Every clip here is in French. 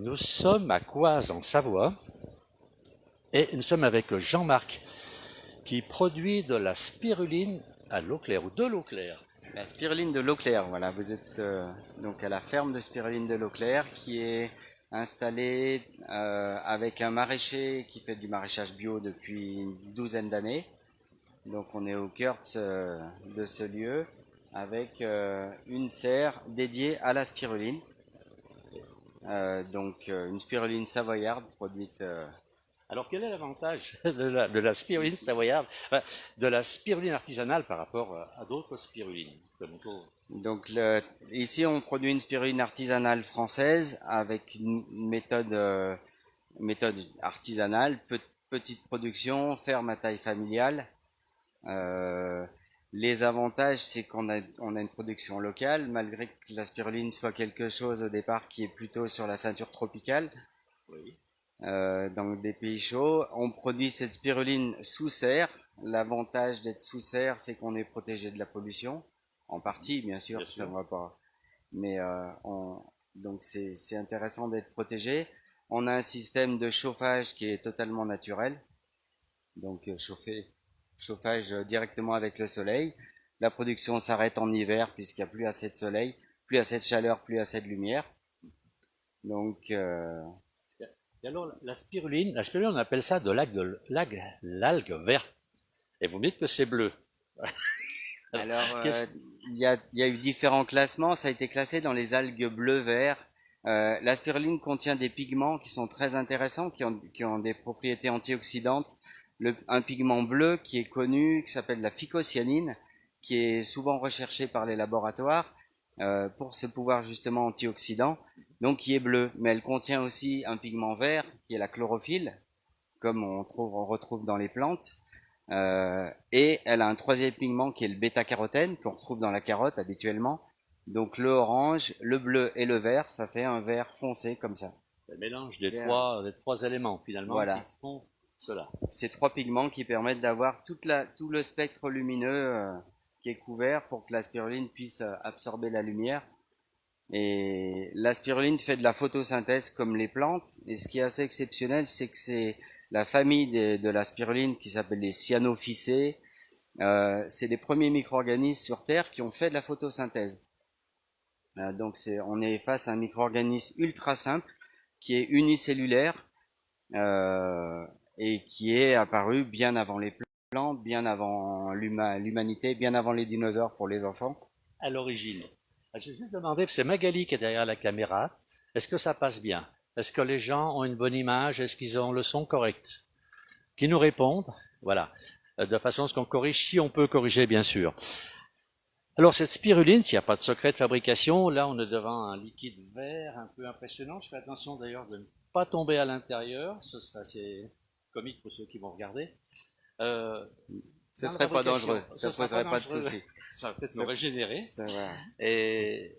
Nous sommes à Coise en Savoie et nous sommes avec Jean-Marc qui produit de la spiruline à l'eau claire ou de l'eau claire. La spiruline de l'eau claire, voilà. Vous êtes donc à la ferme de spiruline de l'eau claire qui est installée avec un maraîcher qui fait du maraîchage bio depuis une douzaine d'années. Donc on est au cœur de ce lieu avec une serre dédiée à la spiruline. Une spiruline savoyarde produite. Alors quel est l'avantage de la spiruline savoyarde, enfin, de la spiruline artisanale par rapport à d'autres spirulines Donc ici on produit une spiruline artisanale française avec une méthode artisanale, petite production, ferme à taille familiale. Les avantages, c'est qu'on a une production locale, malgré que la spiruline soit quelque chose au départ qui est plutôt sur la ceinture tropicale. Oui. Dans des pays chauds, on produit cette spiruline sous serre. L'avantage d'être sous serre, c'est qu'on est protégé de la pollution, en partie, bien sûr, ça ne va pas. Mais donc c'est intéressant d'être protégé. On a un système de chauffage qui est totalement naturel, donc chauffage directement avec le soleil. La production s'arrête en hiver puisqu'il n'y a plus assez de soleil, plus assez de chaleur, plus assez de lumière. Donc et alors la spiruline, on appelle ça de l'algue verte. Et vous me dites que c'est bleu. Alors, il y a eu différents classements. Ça a été classé dans les algues bleu-vert. La spiruline contient des pigments qui sont très intéressants, qui ont des propriétés antioxydantes. Un pigment bleu qui est connu, qui s'appelle la phycocyanine, qui est souvent recherché par les laboratoires pour ce pouvoir justement antioxydant, donc qui est bleu. Mais elle contient aussi un pigment vert, qui est la chlorophylle, comme on retrouve dans les plantes. Et elle a un troisième pigment qui est le bêta-carotène qu'on retrouve dans la carotte habituellement. Donc le orange, le bleu et le vert, ça fait un vert foncé comme ça. C'est le mélange des trois éléments finalement voilà. Qui font cela. Ces trois pigments qui permettent d'avoir tout le spectre lumineux qui est couvert pour que la spiruline puisse absorber la lumière. Et la spiruline fait de la photosynthèse comme les plantes. Et ce qui est assez exceptionnel, c'est que c'est la famille de la spiruline qui s'appelle les cyanophycées. C'est les premiers micro-organismes sur Terre qui ont fait de la photosynthèse. Donc on est face à un micro-organisme ultra simple qui est unicellulaire et qui est apparu bien avant les plantes, bien avant l'humanité, bien avant les dinosaures pour les enfants. À l'origine. J'ai juste demandé, c'est Magali qui est derrière la caméra, est-ce que ça passe bien? Est-ce que les gens ont une bonne image? Est-ce qu'ils ont le son correct? Qui nous répondent, voilà, de façon à ce qu'on corrige, si on peut corriger bien sûr. Alors cette spiruline, s'il n'y a pas de secret de fabrication, là on est devant un liquide vert un peu impressionnant. Je fais attention d'ailleurs de ne pas tomber à l'intérieur, ce serait assez comique pour ceux qui vont regarder. Ce serait pas dangereux, ça poserait pas de soucis. Ça va peut-être nous régénérer. Ça va. Et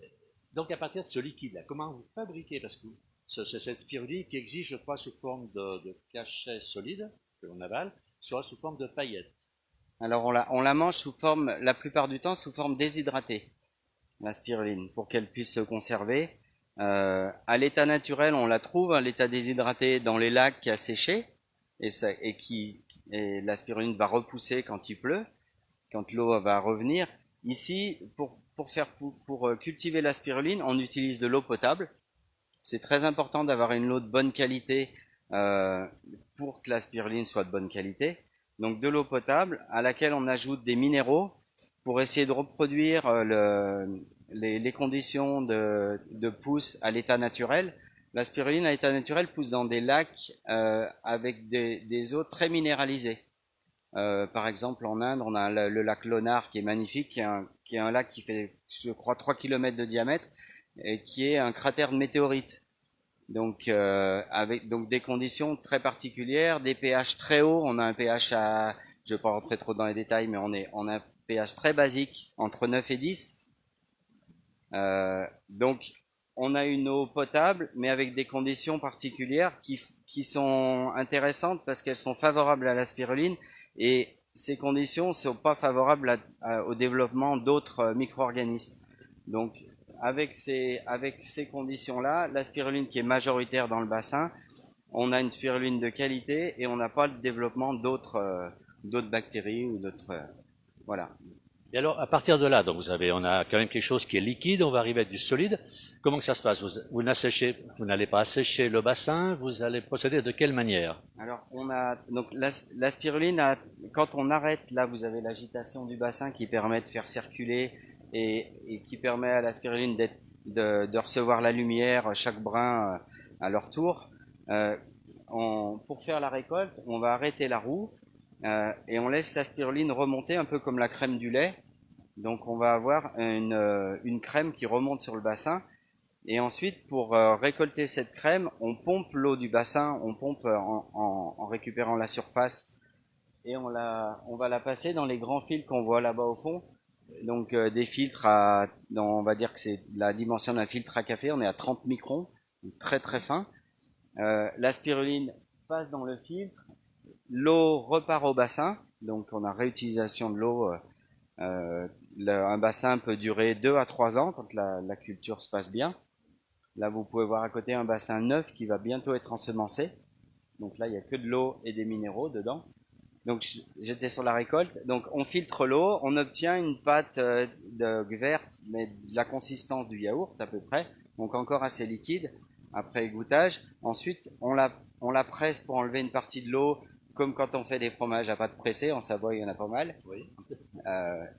donc à partir de ce liquide-là, comment vous fabriquez? Parce que c'est cette spiruline qui existe, je crois, sous forme de cachet solide que l'on avale, soit sous forme de paillettes. Alors on la mange sous forme, la plupart du temps, sous forme déshydratée, la spiruline, pour qu'elle puisse se conserver. À l'état naturel, on la trouve, à l'état déshydraté, dans les lacs qui a séché, et la spiruline va repousser quand il pleut, quand l'eau va revenir. Ici, pour cultiver la spiruline, on utilise de l'eau potable. C'est très important d'avoir une eau de bonne qualité pour que la spiruline soit de bonne qualité. Donc de l'eau potable à laquelle on ajoute des minéraux pour essayer de reproduire les conditions de pousse à l'état naturel. La spiruline à l'état naturel pousse dans des lacs avec des eaux très minéralisées. Par exemple, en Inde, on a le lac Lonar qui est magnifique, qui est un lac qui fait, je crois, 3 km de diamètre et qui est un cratère de météorite. Donc, avec des conditions très particulières, des pH très hauts. On a un pH je ne vais pas rentrer trop dans les détails, mais on a un pH très basique, entre 9 et 10. Donc, on a une eau potable, mais avec des conditions particulières qui sont intéressantes parce qu'elles sont favorables à la spiruline et ces conditions ne sont pas favorables au développement d'autres micro-organismes. Donc, avec ces conditions-là, la spiruline qui est majoritaire dans le bassin, on a une spiruline de qualité et on n'a pas le développement d'autres bactéries ou d'autres, voilà. Et alors, à partir de là, donc on a quand même quelque chose qui est liquide, on va arriver à du solide. Comment que ça se passe? Vous n'allez pas assécher le bassin, vous allez procéder de quelle manière? Alors, donc la spiruline, quand on arrête, là, vous avez l'agitation du bassin qui permet de faire circuler et qui permet à la spiruline de recevoir la lumière, chaque brin à leur tour. Pour faire la récolte, on va arrêter la roue et on laisse la spiruline remonter un peu comme la crème du lait. Donc, on va avoir une crème qui remonte sur le bassin. Et ensuite, pour récolter cette crème, on pompe l'eau du bassin, on pompe en récupérant la surface et on va la passer dans les grands filtres qu'on voit là-bas au fond. Donc des filtres on va dire que c'est la dimension d'un filtre à café, on est à 30 microns, très très fin. La spiruline passe dans le filtre, l'eau repart au bassin, donc on a réutilisation de l'eau. Un bassin peut durer 2 à 3 ans quand la culture se passe bien. Là, vous pouvez voir à côté un bassin neuf qui va bientôt être ensemencé. Donc là, il n'y a que de l'eau et des minéraux dedans. Donc j'étais sur la récolte. Donc on filtre l'eau, on obtient une pâte verte, mais de la consistance du yaourt à peu près. Donc encore assez liquide après égouttage. Ensuite, on la presse pour enlever une partie de l'eau, comme quand on fait des fromages à pâte pressée. En Savoie, il y en a pas mal. Oui.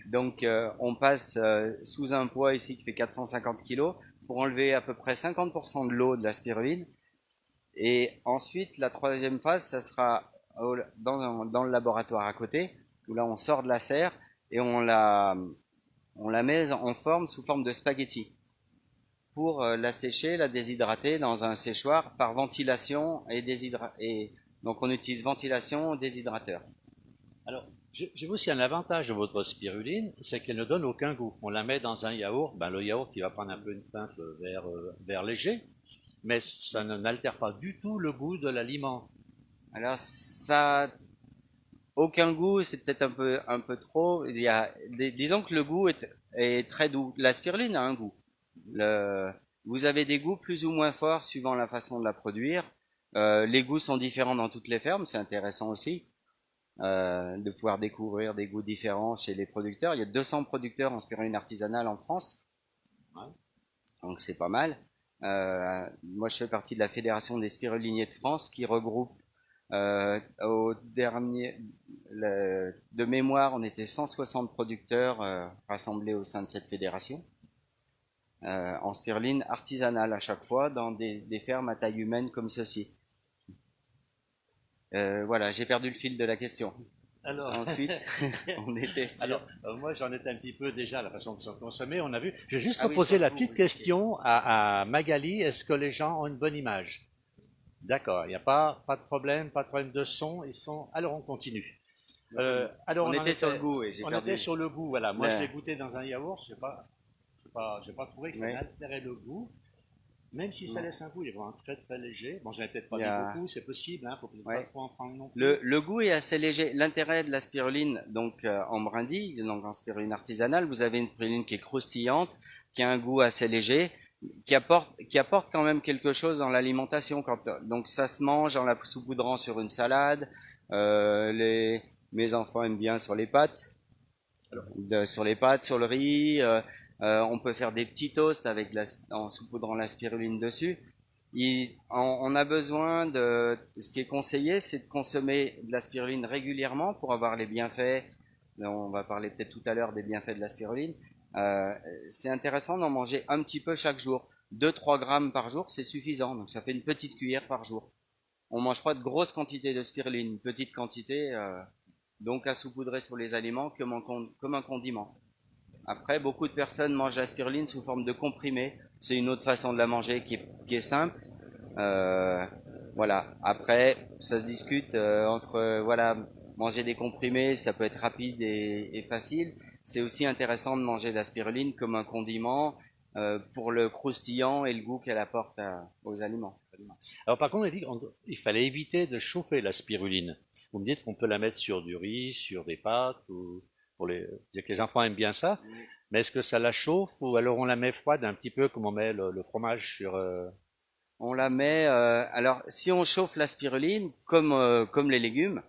Donc on passe sous un poids ici qui fait 450 kg pour enlever à peu près 50% de l'eau de la spiruline. Et ensuite, la troisième phase, ça sera dans le laboratoire à côté, où là on sort de la serre et on la met en forme sous forme de spaghetti pour la sécher, la déshydrater dans un séchoir par ventilation et donc on utilise ventilation déshydrateur. Alors, j'ai aussi un avantage de votre spiruline, c'est qu'elle ne donne aucun goût. On la met dans un yaourt, le yaourt il va prendre un peu une teinte vert léger, mais ça n'altère pas du tout le goût de l'aliment. Alors ça, aucun goût, c'est peut-être un peu trop. Disons que le goût est très doux. La spiruline a un goût. Vous avez des goûts plus ou moins forts suivant la façon de la produire. Les goûts sont différents dans toutes les fermes, c'est intéressant aussi de pouvoir découvrir des goûts différents chez les producteurs. Il y a 200 producteurs en spiruline artisanale en France, donc c'est pas mal. Moi, je fais partie de la Fédération des spiruliniers de France qui regroupe de mémoire, on était 160 producteurs rassemblés au sein de cette fédération en spiruline artisanale à chaque fois dans des fermes à taille humaine comme ceci. Voilà, j'ai perdu le fil de la question. Alors, ensuite, on était sur... Alors, moi j'en étais un petit peu déjà à la façon de se consommer, on a vu. Je vais juste oui, poser la surtout, petite oui. question à Magali, est-ce que les gens ont une bonne image? D'accord, il n'y a pas de problème de son, Alors on continue. Alors on était sur le goût et j'ai on perdu. était sur le goût, voilà. Moi je l'ai goûté dans un yaourt, j'ai pas trouvé que ça Oui. altérait le goût. Même si ça Non. laisse un goût, il est vraiment très très léger. Bon, j'en ai peut-être pas Il y mis a- beaucoup, c'est possible, hein, faut peut-être Ouais. pas trop en prendre non plus. Le goût est assez léger. L'intérêt de la spiruline, donc en brindille, donc en spiruline artisanale, vous avez une spiruline qui est croustillante, qui a un goût assez léger, qui apporte quand même quelque chose dans l'alimentation. Donc ça se mange en la saupoudrant sur une salade. Mes enfants aiment bien sur les pâtes, sur le riz. On peut faire des petits toasts en saupoudrant la spiruline dessus. On a besoin ce qui est conseillé, c'est de consommer de la spiruline régulièrement pour avoir les bienfaits. On va parler peut-être tout à l'heure des bienfaits de la spiruline. C'est intéressant d'en manger un petit peu chaque jour. 2-3 grammes par jour, c'est suffisant. Donc ça fait une petite cuillère par jour. On mange pas de grosses quantités de spiruline, une petite quantité, donc à saupoudrer sur les aliments comme un condiment. Après, beaucoup de personnes mangent la spiruline sous forme de comprimé. C'est une autre façon de la manger qui est simple. Voilà. Après, ça se discute entre voilà, manger des comprimés, ça peut être rapide et facile. C'est aussi intéressant de manger de la spiruline comme un condiment pour le croustillant et le goût qu'elle apporte aux aliments. Alors par contre, on a dit qu'il fallait éviter de chauffer la spiruline. Vous me dites qu'on peut la mettre sur du riz, sur des pâtes, ou dire que les enfants aiment bien ça. Mais est-ce que ça la chauffe ou alors on la met froide un petit peu comme on met le fromage sur... On la met. Alors, si on chauffe la spiruline, comme les légumes,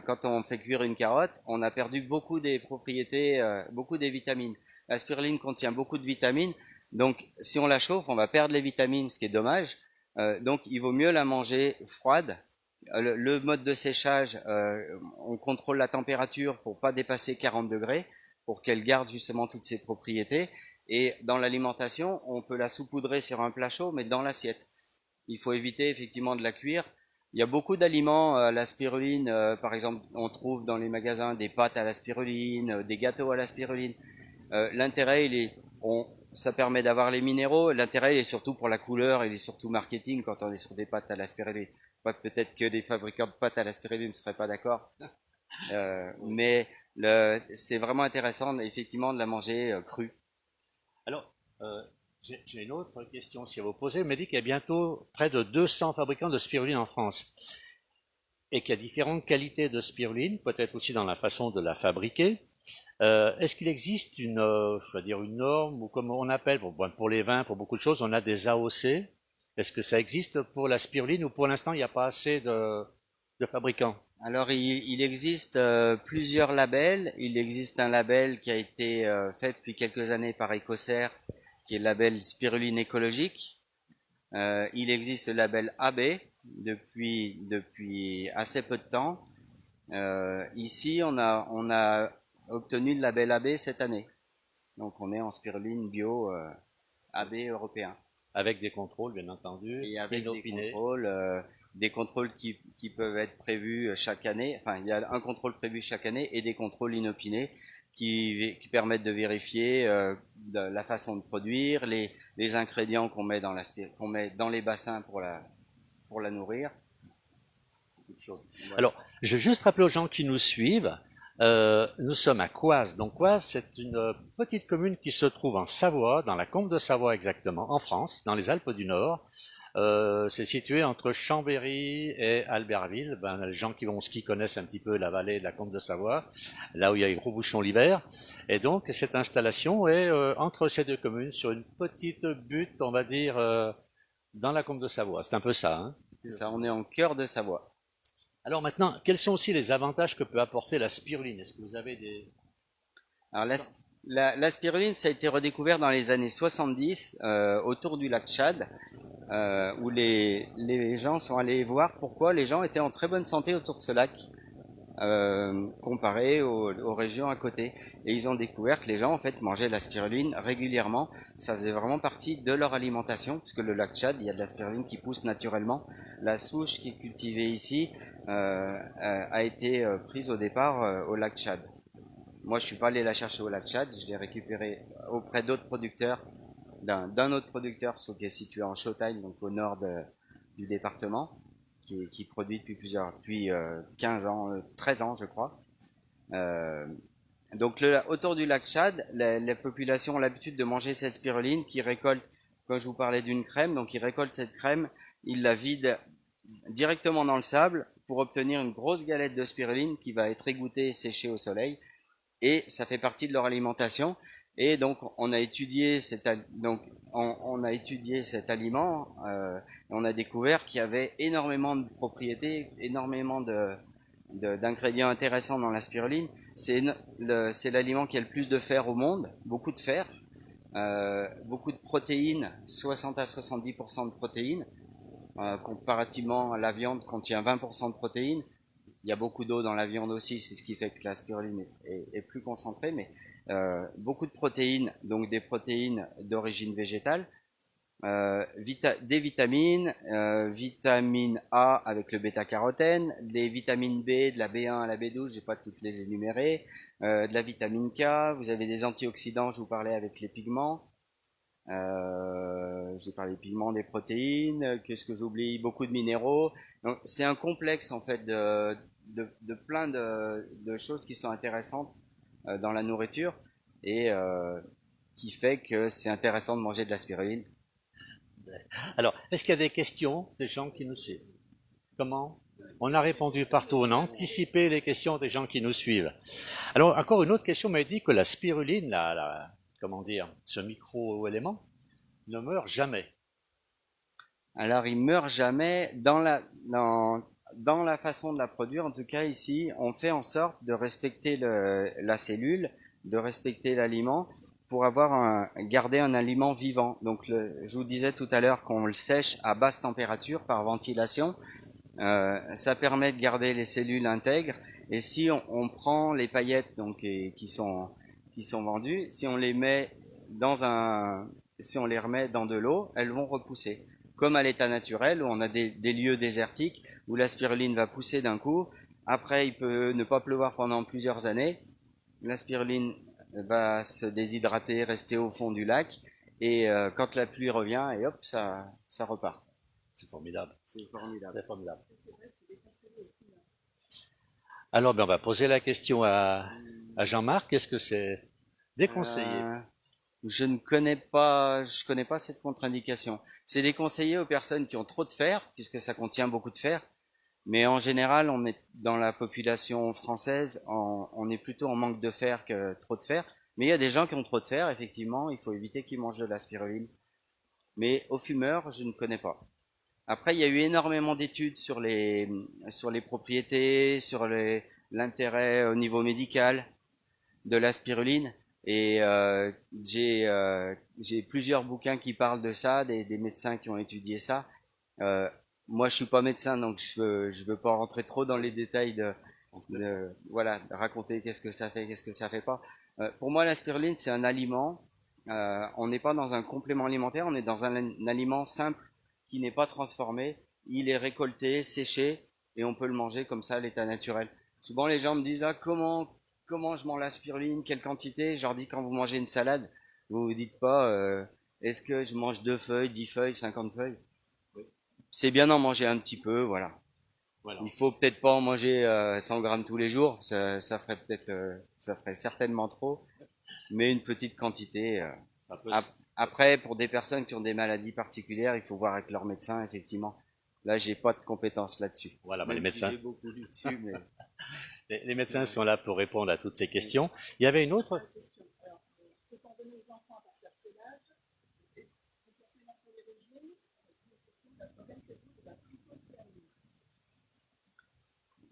quand on fait cuire une carotte, on a perdu beaucoup des propriétés, beaucoup des vitamines. La spiruline contient beaucoup de vitamines, donc si on la chauffe, on va perdre les vitamines, ce qui est dommage. Donc, il vaut mieux la manger froide. Le mode de séchage, on contrôle la température pour pas dépasser 40 degrés, pour qu'elle garde justement toutes ses propriétés. Et dans l'alimentation, on peut la saupoudrer sur un plat chaud, mais dans l'assiette. Il faut éviter effectivement de la cuire. Il y a beaucoup d'aliments à la spiruline. Par exemple, on trouve dans les magasins des pâtes à la spiruline, des gâteaux à la spiruline. L'intérêt, ça permet d'avoir les minéraux. L'intérêt, il est surtout pour la couleur, il est surtout marketing quand on est sur des pâtes à la spiruline. Peut-être que des fabricants de pâtes à la spiruline ne seraient pas d'accord. Mais c'est vraiment intéressant, effectivement, de la manger crue. Alors, j'ai une autre question aussi à vous poser. Vous m'avez dit qu'il y a bientôt près de 200 fabricants de spiruline en France et qu'il y a différentes qualités de spiruline, peut-être aussi dans la façon de la fabriquer. Est-ce qu'il existe je vais dire une norme ou comme on appelle, pour les vins, pour beaucoup de choses, on a des AOC. Est-ce que ça existe pour la spiruline ou pour l'instant il n'y a pas assez de fabricants? Alors, il existe plusieurs labels. Il existe un label qui a été fait depuis quelques années par Ecocer, qui est le label spiruline écologique. Il existe le label AB depuis assez peu de temps. Ici, on a obtenu le label AB cette année. Donc, on est en spiruline bio AB européen. Avec des contrôles, bien entendu, Et avec inopinés. des contrôles qui peuvent être prévus chaque année. Enfin, il y a un contrôle prévu chaque année et des contrôles inopinés qui permettent de vérifier la façon de produire, les ingrédients qu'on met dans les bassins pour la nourrir. Voilà. Alors, je vais juste rappeler aux gens qui nous suivent, nous sommes à Coise. Donc Coise, c'est une petite commune qui se trouve en Savoie, dans la Combe de Savoie exactement, en France, dans les Alpes du Nord. C'est situé entre Chambéry et Albertville. Les gens qui vont au ski connaissent un petit peu la vallée de la Combe de Savoie, là où il y a les gros bouchons l'hiver. Et donc, cette installation est entre ces deux communes, sur une petite butte, on va dire, dans la Combe de Savoie. C'est un peu ça, hein? C'est ça, on est en cœur de Savoie. Alors maintenant, quels sont aussi les avantages que peut apporter la spiruline? Est-ce que vous avez des... Alors, la spiruline, ça a été redécouvert dans les années 70 autour du lac Tchad, où les gens sont allés voir pourquoi les gens étaient en très bonne santé autour de ce lac, comparé aux régions à côté. Et ils ont découvert que les gens en fait mangeaient de la spiruline régulièrement. Ça faisait vraiment partie de leur alimentation, puisque le lac Tchad, il y a de la spiruline qui pousse naturellement. La souche qui est cultivée ici a été prise au départ au lac Tchad. Moi, je suis pas allé la chercher au lac Tchad, je l'ai récupérée auprès d'autres producteurs, d'un autre producteur qui est situé en Chautagne, donc au nord du département, qui produit depuis 15 ans, 13 ans, je crois. Donc, autour du lac Tchad, les populations ont l'habitude de manger cette spiruline qui récolte, quand je vous parlais d'une crème, donc ils récoltent cette crème, ils la vident directement dans le sable pour obtenir une grosse galette de spiruline qui va être égouttée et séchée au soleil. Et ça fait partie de leur alimentation. Et donc on a étudié cet aliment. On a découvert qu'il y avait énormément de propriétés, énormément d'ingrédients intéressants dans la spiruline. C'est l'aliment qui a le plus de fer au monde, beaucoup de fer, beaucoup de protéines, 60 à 70% de protéines. Comparativement à la viande contient 20% de protéines. Il y a beaucoup d'eau dans la viande aussi, c'est ce qui fait que la spiruline est plus concentrée, mais beaucoup de protéines, donc des protéines d'origine végétale, des vitamines, vitamine A avec le bêta-carotène, des vitamines B, de la B1 à la B12, je vais pas toutes les énumérer, de la vitamine K, vous avez des antioxydants, je vous parlais avec les pigments, j'ai parlé des pigments, des protéines, qu'est-ce que j'oublie, beaucoup de minéraux. Donc c'est un complexe en fait de plein de choses qui sont intéressantes dans la nourriture et qui fait que c'est intéressant de manger de la spiruline. Alors, est-ce qu'il y a des questions des gens qui nous suivent? Comment? On a répondu partout, on a anticipé les questions des gens qui nous suivent. Alors, encore une autre question m'a dit que la spiruline, comment dire, ce micro-élément ne meurt jamais. Alors, il meurt jamais dans la façon de la produire. En tout cas, ici, on fait en sorte de respecter la cellule, de respecter l'aliment pour garder un aliment vivant. Donc, je vous disais tout à l'heure qu'on le sèche à basse température par ventilation. Ça permet de garder les cellules intègres. Et si on prend les paillettes donc qui sont vendues, si on les met si on les remet dans de l'eau, elles vont repousser. Comme à l'état naturel où on a des lieux désertiques où la spiruline va pousser d'un coup. Après, il peut ne pas pleuvoir pendant plusieurs années. La spiruline va se déshydrater, rester au fond du lac. Et quand la pluie revient, et hop, ça repart. C'est formidable. C'est formidable. C'est formidable. Alors, ben, on va poser la question à Jean-Marc. Est-ce que c'est déconseillé? Je connais pas cette contre-indication. C'est déconseillé aux personnes qui ont trop de fer, puisque ça contient beaucoup de fer. Mais en général, on est dans la population française, on est plutôt en manque de fer que trop de fer. Mais il y a des gens qui ont trop de fer, effectivement, il faut éviter qu'ils mangent de la spiruline. Mais aux fumeurs, je ne connais pas. Après, il y a eu énormément d'études sur les propriétés, sur l'intérêt au niveau médical de la spiruline. Et j'ai plusieurs bouquins qui parlent de ça, des médecins qui ont étudié ça. Moi, je suis pas médecin, donc je veux pas rentrer trop dans les détails voilà, de raconter qu'est-ce que ça fait, qu'est-ce que ça fait pas. Pour moi, la spiruline, c'est un aliment. On n'est pas dans un complément alimentaire, on est dans un aliment simple qui n'est pas transformé. Il est récolté, séché, et on peut le manger comme ça à l'état naturel. Souvent, les gens me disent, ah, comment je mange la spiruline, quelle quantité? Je leur dis, quand vous mangez une salade, vous vous dites pas, est-ce que je mange 2 feuilles, 10 feuilles, 50 feuilles? C'est bien d'en manger un petit peu, voilà. Voilà. Il faut peut-être pas en manger 100 grammes tous les jours, ça ferait ça ferait certainement trop, mais une petite quantité. Ça peut Après, pour des personnes qui ont des maladies particulières, il faut voir avec leur médecin, effectivement. Là, j'ai pas de compétences là-dessus. Voilà, ben, Même les médecins. si j'ai beaucoup lu dessus, mais Les médecins sont là pour répondre à toutes ces questions. Il y avait une autre.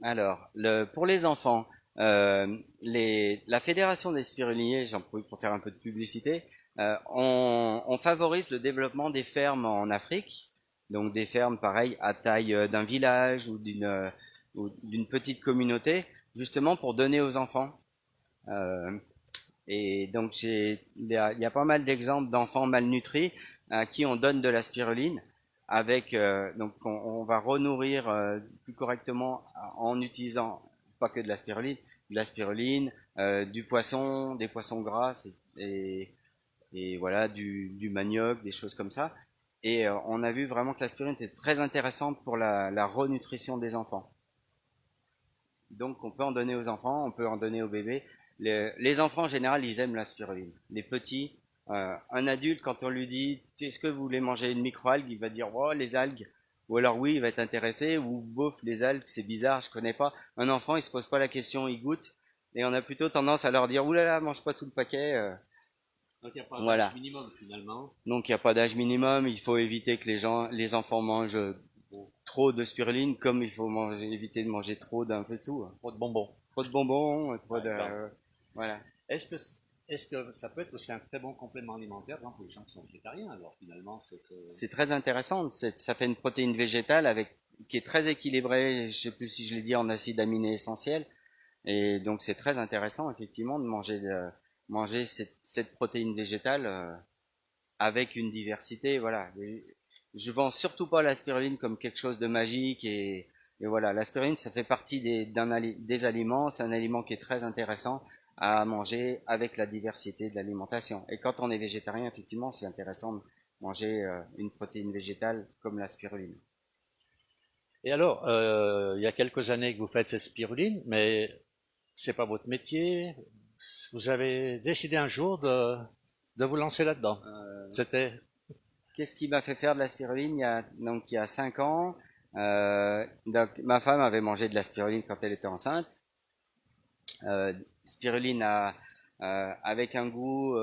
alors, pour les enfants, la Fédération des spiruliniers, j'en profite pour faire un peu de publicité, on favorise le développement des fermes en Afrique, donc des fermes pareilles à taille d'un village ou d'une petite communauté, justement pour donner aux enfants. Et donc il y a pas mal d'exemples d'enfants malnutris à qui on donne de la spiruline avec donc on va renourrir plus correctement en utilisant pas que de la spiruline, du poisson, des poissons gras et voilà du manioc, des choses comme ça. Et on a vu vraiment que la spiruline était très intéressante pour la renutrition des enfants. Donc on peut en donner aux enfants, on peut en donner aux bébés. Les enfants en général, ils aiment la spiruline. Les petits, un adulte, quand on lui dit est-ce que vous voulez manger une microalgue, il va dire oh les algues. Ou alors oui, il va être intéressé. Ou bof les algues, c'est bizarre, je connais pas. Un enfant, il se pose pas la question, il goûte. Et on a plutôt tendance à leur dire oulala, mange pas tout le paquet. Donc il n'y a pas Voilà. d'âge minimum finalement. Donc il n'y a pas d'âge minimum. Il faut éviter que les enfants mangent trop de spiruline, comme il faut éviter de manger trop d'un peu tout. Trop de bonbons. Trop de bonbons, trop de voilà. Est-ce que, est-ce que ça peut être aussi un très bon complément alimentaire, par exemple, pour les gens qui sont végétariens? Alors finalement, c'est que... C'est très intéressant. Ça fait une protéine végétale qui est très équilibrée. Je sais plus si je l'ai dit en acides aminés essentiels. Et donc c'est très intéressant effectivement de manger cette protéine végétale avec une diversité. Voilà. Je vends surtout pas la spiruline comme quelque chose de magique et voilà. La spiruline, ça fait partie des aliments. C'est un aliment qui est très intéressant à manger avec la diversité de l'alimentation. Et quand on est végétarien, effectivement, c'est intéressant de manger une protéine végétale comme la spiruline. Et alors, il y a quelques années que vous faites cette spiruline, mais c'est pas votre métier. Vous avez décidé un jour de vous lancer là-dedans. C'était... Qu'est-ce qui m'a fait faire de la spiruline il y a 5 ans donc, ma femme avait mangé de la spiruline quand elle était enceinte. Spiruline avec un goût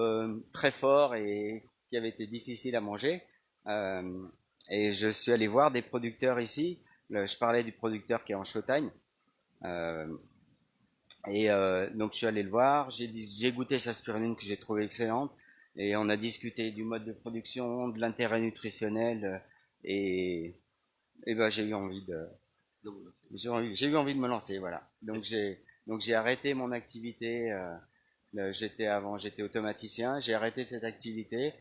très fort et qui avait été difficile à manger. Euh, et je suis allé voir des producteurs ici. Je parlais du producteur qui est en Chautagne. Euh, donc je suis allé le voir. J'ai goûté sa spiruline que j'ai trouvée excellente. Et on a discuté du mode de production, de l'intérêt nutritionnel. Et ben j'ai eu envie de j'ai eu envie de me lancer, voilà. Donc j'ai arrêté mon activité. J'étais automaticien. J'ai arrêté cette activité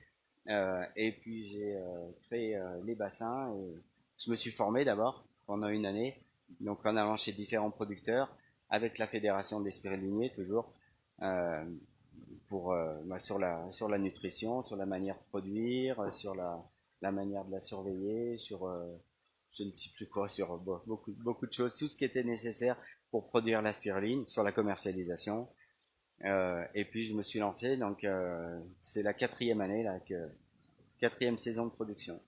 et puis j'ai créé les bassins. Et je me suis formé d'abord pendant une année, donc en allant chez différents producteurs avec la fédération des spiruliniers toujours euh, sur la nutrition, sur la manière de produire, sur la manière de la surveiller, sur je ne sais plus quoi, sur beaucoup de choses, tout ce qui était nécessaire pour produire la spiruline, sur la commercialisation. Et puis je me suis lancé, donc c'est la quatrième année là, quatrième saison de production.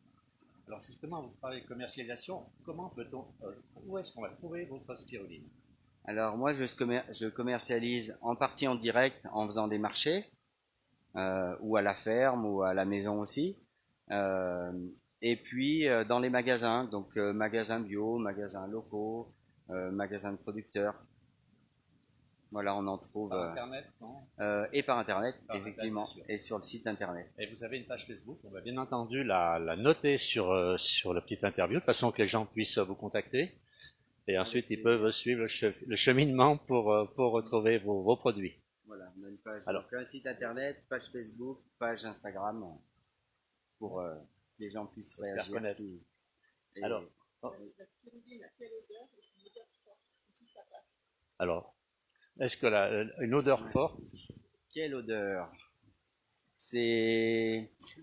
Alors justement, vous parlez de commercialisation. Comment peut-on, où est-ce qu'on va trouver votre spiruline? Alors moi je commercialise en partie en direct en faisant des marchés, ou à la ferme ou à la maison aussi. Euh, et puis dans les magasins, donc magasins bio, magasins locaux, magasins de producteurs. Voilà, on en trouve. Par Internet, non? Et par Internet, Par Internet, effectivement, bien sûr. et sur le site Internet. Et vous avez une page Facebook, on va bien entendu la noter sur la petite interview, de façon que les gens puissent vous contacter. Et ensuite, ils peuvent suivre le cheminement pour retrouver vos produits. Voilà, on a une page, Alors, donc un site Internet, page Facebook, page Instagram, pour que les gens puissent faut se faire réagir. connaître. Et, Alors, La spiruline a quelle odeur et une odeur forte aussi ça passe. alors, est-ce que une odeur forte? quelle odeur!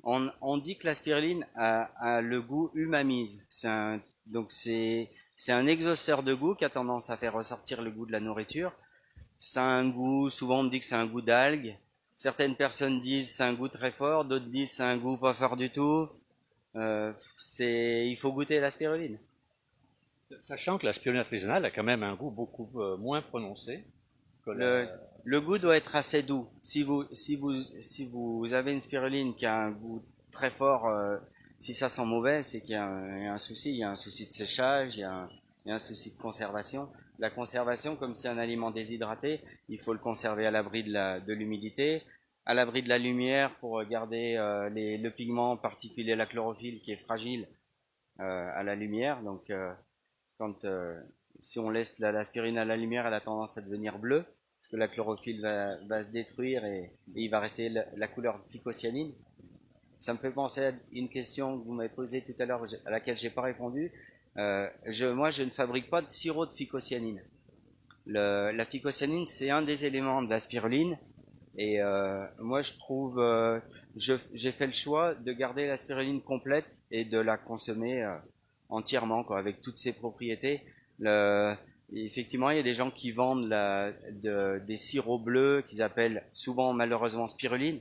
On dit que la spiruline a le goût umamise. Donc c'est un exhausteur de goût qui a tendance à faire ressortir le goût de la nourriture. Ça a un goût, souvent on me dit que c'est un goût d'algue. Certaines personnes disent c'est un goût très fort, d'autres disent c'est un goût pas fort du tout. Il faut goûter la spiruline. Sachant que la spiruline artisanale a quand même un goût beaucoup moins prononcé que Le, le goût doit être assez doux. Si vous avez une spiruline qui a un goût très fort, si ça sent mauvais, c'est qu'il y a un souci. Il y a un souci de séchage, il y a un souci de conservation. La conservation, comme c'est un aliment déshydraté, il faut le conserver à l'abri de l'humidité, à l'abri de la lumière pour garder le pigment, en particulier la chlorophylle, qui est fragile à la lumière. Donc, quand si on laisse l'aspirine à la lumière, elle a tendance à devenir bleue parce que la chlorophylle va se détruire et il va rester la couleur phycocyanine. Ça me fait penser à une question que vous m'avez posée tout à l'heure à laquelle j'ai pas répondu. Moi, je ne fabrique pas de sirop de phycocyanine. La phycocyanine, c'est un des éléments de la spiruline. Et moi, je trouve, j'ai fait le choix de garder la spiruline complète et de la consommer entièrement, quoi, avec toutes ses propriétés. Effectivement, il y a des gens qui vendent des sirops bleus qu'ils appellent souvent malheureusement spiruline.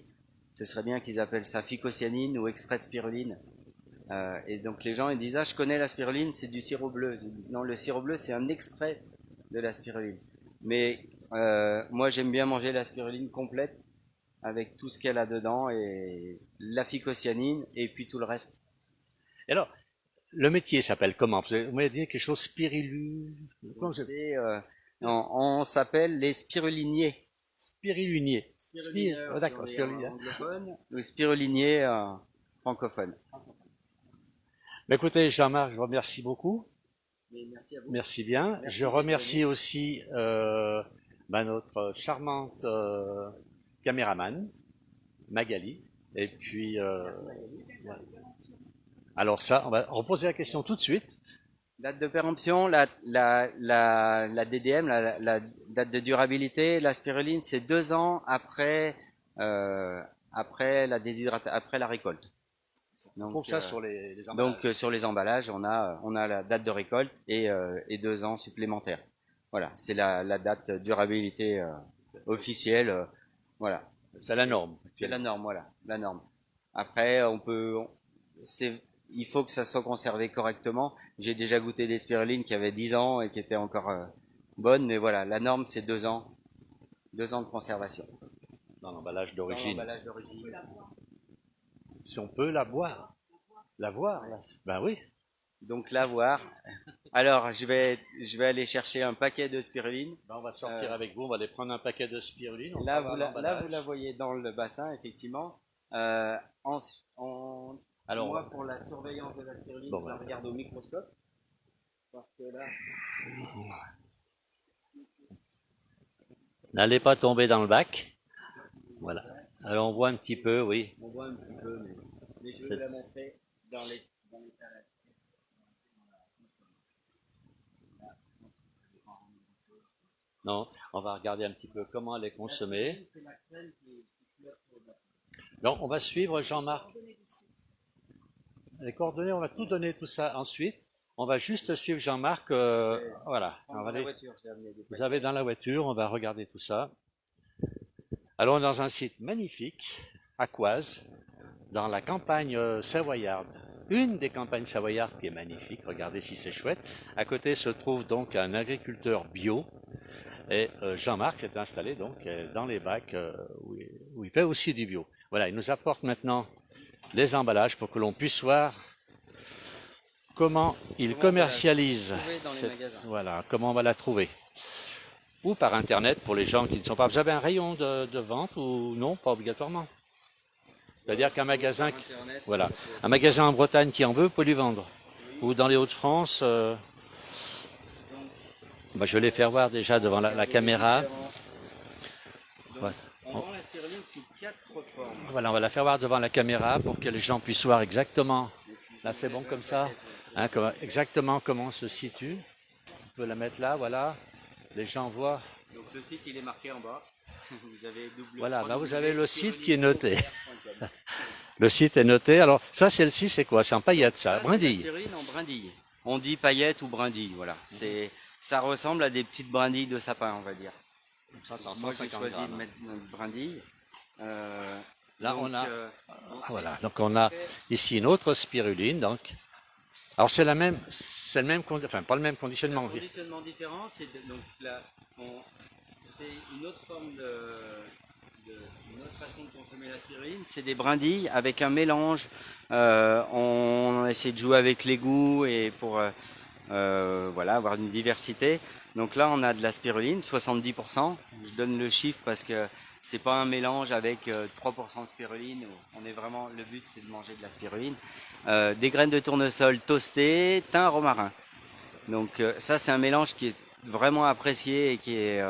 Ce serait bien qu'ils appellent ça phycocyanine ou extrait de spiruline. Et donc les gens ils disent ah je connais la spiruline, c'est du sirop bleu. Non, le sirop bleu c'est un extrait de la spiruline. Mais moi j'aime bien manger la spiruline complète avec tout ce qu'elle a dedans et la phycocyanine et puis tout le reste. Et alors, le métier s'appelle comment? Vous m'avez dit quelque chose spiruline. On s'appelle les spiruliniers. Spirulinier. Spiruliniers D'accord, spirulinier. anglophone ou spiruliniers francophone. Mais écoutez, Jean-Marc, je vous remercie beaucoup. Merci à vous. Merci bien. Merci Je remercie aussi notre charmante caméraman, Magali. Et puis, voilà. Alors ça, on va reposer la question tout de suite. Date de péremption, la DDM, la date de durabilité, la spiruline, c'est 2 ans après la récolte. On trouve ça sur les emballages. Donc sur les emballages, on a la date de récolte et 2 ans supplémentaires. Voilà, c'est la date de durabilité officielle. Voilà. C'est la norme. C'est la norme, voilà, la norme. Après, il faut que ça soit conservé correctement. J'ai déjà goûté des spirulines qui avaient 10 ans et qui étaient encore bonnes, mais voilà, la norme c'est 2 ans, 2 ans de conservation. dans l'emballage dans d'origine. l'emballage d'origine. Si on peut la boire. La voir, là. Ben oui. Donc la voir. Alors je vais aller chercher un paquet de spiruline. Ben, on va sortir avec vous, on va aller prendre un paquet de spiruline. On Là va vous, voir là vous la l'emballage. voyez dans le bassin effectivement. Alors, Moi pour la surveillance de la spiruline, Bon, je la voilà. regarde au microscope. Parce que là, n'allez pas tomber dans le bac. Voilà. Alors on voit un petit peu, oui. on voit un petit peu, mais je vais C'est- vous la montrer dans les salades. Non, on va regarder un petit peu comment elle est consommée. C'est la crème qui flotte sur le bassin. Donc on va suivre Jean-Marc. Les coordonnées, on va tout donner tout ça ensuite. On va juste suivre Jean-Marc. Voilà. On va Dans la aller- voiture, j'ai amené des Vous avez dans la voiture, on va regarder tout ça. Alors, on est dans un site magnifique, à Coise, dans la campagne savoyarde. Une des campagnes savoyardes qui est magnifique, regardez si c'est chouette. À côté se trouve donc un agriculteur bio. Et Jean-Marc s'est installé donc dans les bacs où il fait aussi du bio. Voilà, il nous apporte maintenant les emballages pour que l'on puisse voir comment il commercialise. trouver dans les magasins. Voilà, comment on va la trouver. Ou par Internet pour les gens qui ne sont pas. Vous avez un rayon de vente ou non? Pas obligatoirement. C'est-à-dire qu'un magasin, Sur Internet, voilà, ça peut- un magasin en Bretagne qui en veut peut lui vendre. Ou dans les Hauts-de-France, je vais les faire voir déjà devant la caméra. Donc, Ouais. on vend la spiruline sous 4 formes. Voilà, on va la faire voir devant la caméra pour que les gens puissent voir exactement. Là, c'est bon comme ça. Hein, exactement comment se situe. On peut la mettre là, voilà. Les gens voient. Donc le site il est marqué en bas. Vous avez double. Voilà, bah, vous avez le site qui est noté. Le site est noté. Alors, ça, celle-ci, c'est quoi? C'est en paillettes, ça, Ça, c'est brindille. la spiruline en brindille. On dit paillettes ou brindille, voilà. Ça ressemble à des petites brindilles de sapin, on va dire. Ça, c'est en Moi, j'ai 150 choisi grammes. de mettre une brindille. Là, Donc, on a, ensuite, voilà, donc on a ici une autre spiruline, donc. Alors, c'est le même, enfin, pas le même c'est un conditionnement. conditionnement différent. Donc là, c'est une autre forme une autre façon de consommer la spiruline. C'est des brindilles avec un mélange. On essaie de jouer avec les goûts et pour voilà, avoir une diversité. Donc là, on a de la spiruline, 70%. Je donne le chiffre parce que c'est pas un mélange avec 3% de spiruline. On est vraiment, le but, c'est de manger de la spiruline. Des graines de tournesol toastées, thym, romarin. Donc ça, c'est un mélange qui est vraiment apprécié et qui est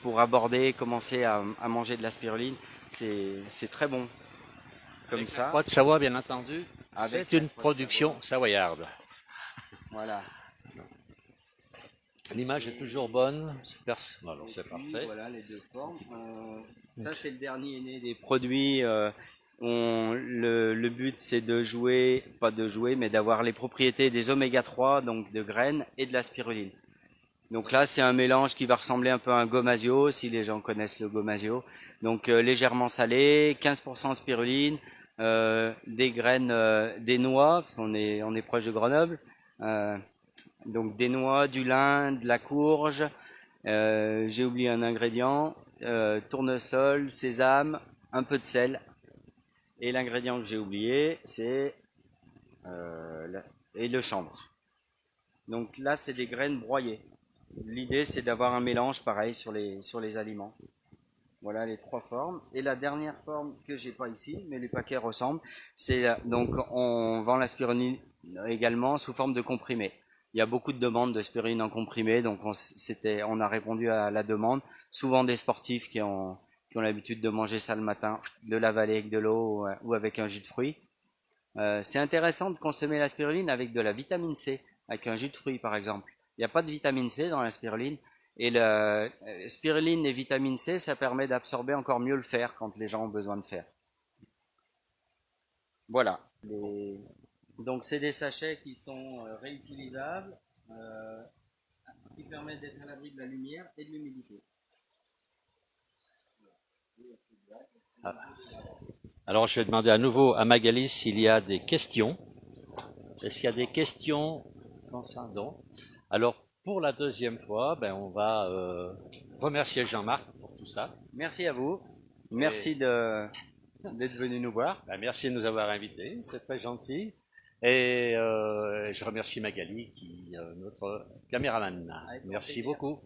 pour aborder, commencer à manger de la spiruline, c'est très bon. Comme Avec ça. la Croix de Savoie, bien entendu. Avec C'est la une Croix de production Savoie. savoyarde. Voilà. L'image est toujours bonne. Alors, Et c'est puis, parfait. Voilà les deux formes. Ça, c'est le dernier né des produits. Le but, c'est de jouer, pas de jouer, mais d'avoir les propriétés des oméga 3, donc de graines, et de la spiruline. Donc là, c'est un mélange qui va ressembler un peu à un gomasio, si les gens connaissent le gomasio. Donc légèrement salé, 15% spiruline, des graines, des noix, parce qu'on est proche de Grenoble. Donc des noix, du lin, de la courge. J'ai oublié un ingrédient, tournesol, sésame, un peu de sel. Et l'ingrédient que j'ai oublié, c'est et le chanvre. Donc là, c'est des graines broyées. L'idée, c'est d'avoir un mélange pareil sur les aliments. Voilà les trois formes. Et la dernière forme que j'ai pas ici, mais les paquets ressemblent, c'est donc on vend la spiruline également sous forme de comprimé. Il y a beaucoup de demandes de spiruline en comprimé, donc on a répondu à la demande. Souvent des sportifs qui ont l'habitude de manger ça le matin, de l'avaler avec de l'eau ou avec un jus de fruits. C'est intéressant de consommer la spiruline avec de la vitamine C, avec un jus de fruits par exemple. Il n'y a pas de vitamine C dans la spiruline. Et la spiruline et vitamine C, ça permet d'absorber encore mieux le fer quand les gens ont besoin de fer. Voilà. Donc c'est des sachets qui sont réutilisables, qui permettent d'être à l'abri de la lumière et de l'humidité. Alors, je vais demander à nouveau à Magali s'il y a des questions. Est-ce qu'il y a des questions concernant? Alors, pour la deuxième fois, on va remercier Jean-Marc pour tout ça. Merci à vous. Merci d'être venu nous voir. Ben, merci de nous avoir invités, c'est très gentil. Et je remercie Magali, qui notre caméraman. Merci beaucoup.